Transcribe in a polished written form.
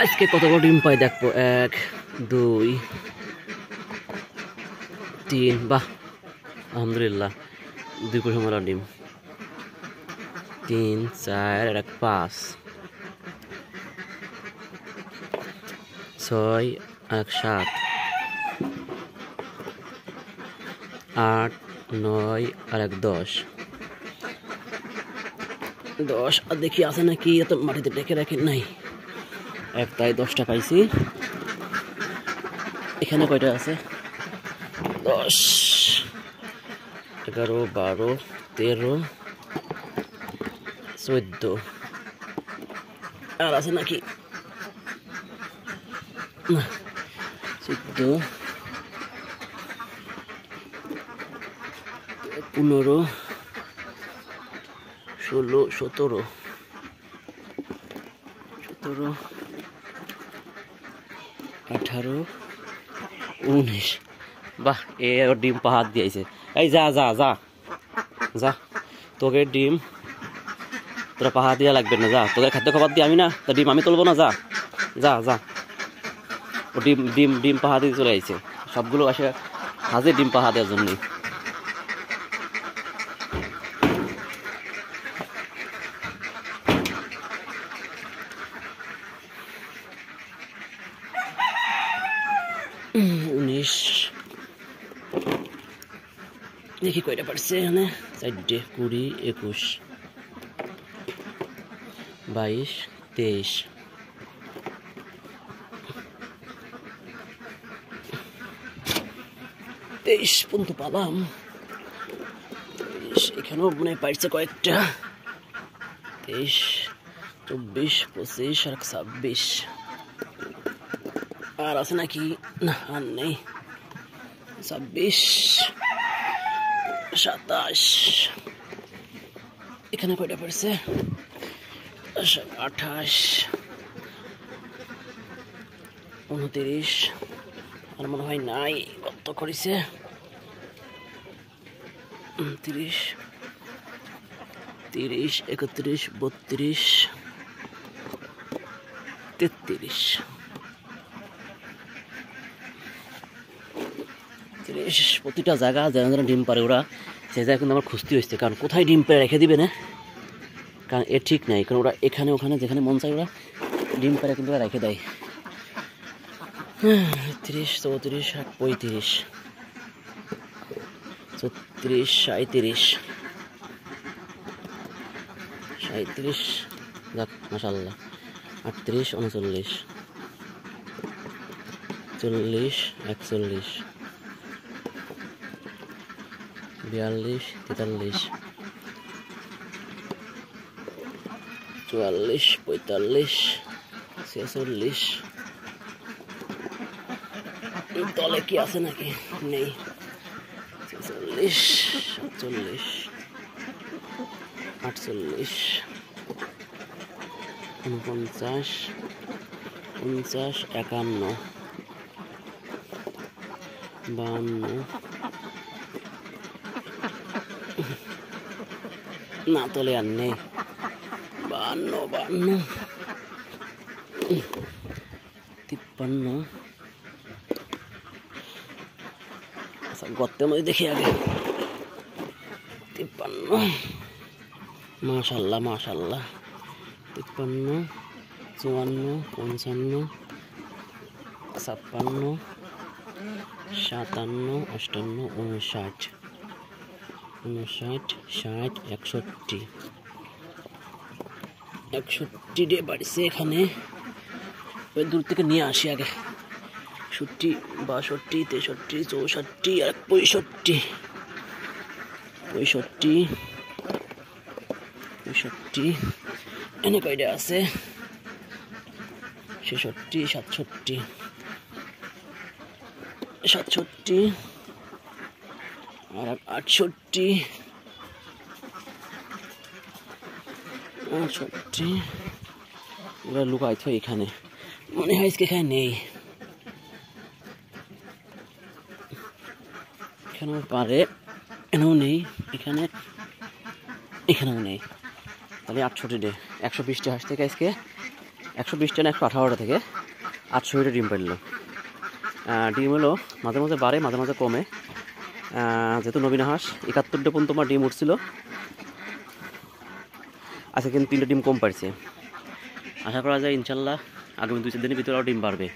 আজকে কতগুলো ডিম পাই দেখবো। 1 2 3, বাহ আলহামদুলিল্লাহ 2 কুসুমলা ডিম। 3 4 আর 5 6 আর 7 8 9 আর 10 আর দেখি আছে নাকি, এত মাটিতে ডেকে রাখি নাই। তাই 10টা পাইছি। এখানে কয়টা আছে? 10 11 12 13 14 আর আছে নাকি? না, 14 15 16 17 18 19। বাহ, এ ডিম পাহাড় দিয়েছে। এই যা যা যা যা, তোকে ডিম তোরা পাহাড় দিয়া লাগবে না, যা তোদের খাদ্য খাবার দিয়ে আমি না, তা ডিম আমি তুলবো না, যা যা যা। ও ডিম ডিম ডিম পাহাড় দিয়ে চলে আইছে, সবগুলো আসে হাজে ডিম পাহাড় দেওয়ার জন্য। দেখি কয়টা পারছে এখানে। 4 20 21 22 23 পর্যন্ত পালাম। এখানেও মনে পাইছে কয়েকটা। 23 24 25 আর 26 আর আছে নাকি? না, আর নেই। 26 27 এখানে কয়টা পড়ছে? 28 29 আর মনে হয় নাই। কত করেছে? 30 31 32 33 প্রতিটা জায়গা যেন যেন ডিম পারে ওরা, সে জায়গায় কিন্তু আমার খুঁজতে হচ্ছে। কারণ কোথায় ডিম পেড়ে রেখে দিবে না, কারণ এর ঠিক নাই। কারণ ওরা এখানে ওখানে যেখানে মন চায় ওরা ডিম পেড়ে কিন্তু রেখে দেয়। 30 34 35 36 37 37, যাক মাশাআল্লাহ। 38 39 40 41 42 43 44 45 46। তলে কি আছে নাকি? নেই। 46 47 48 49 50 51 52। না, তলে আর নেই। 52 53। আচ্ছা, গর্তের মধ্যে দেখি আগে। 53। মাশাআল্লাহ মাশাআল্লাহ। 53 54 55 56 57 58 59 59 60 61 61 ডে বাড়ছে এখানে। ওই দূর থেকে নিয়ে আসি আগে। 60 62 63 64 আর 65 65 এনে কয়টা আছে? 66 67 67 আর 68 68। এরা লুকাইতো এখানে, মনে হয় এখানে নেই। এখানেও পারে, এখানেও নেই, এখানেও নেই। তাহলে 68 ডে 120টি হাঁস থেকে আজকে 120টা না 118টা থেকে 800টা ডিম পারল। ডিম হলো মাঝে মাঝে বাড়ে, মাঝে মাঝে কমে। যেহেতু নবীন হাঁস 71টা পর্যন্ত আমার ডিম উঠছিল, আজকে কিন্তু 3টা ডিম কম পারছে। আশা করা যায় ইনশাল্লাহ আগামী 2-4 দিনের ভিতরে আরও ডিম বাড়বে।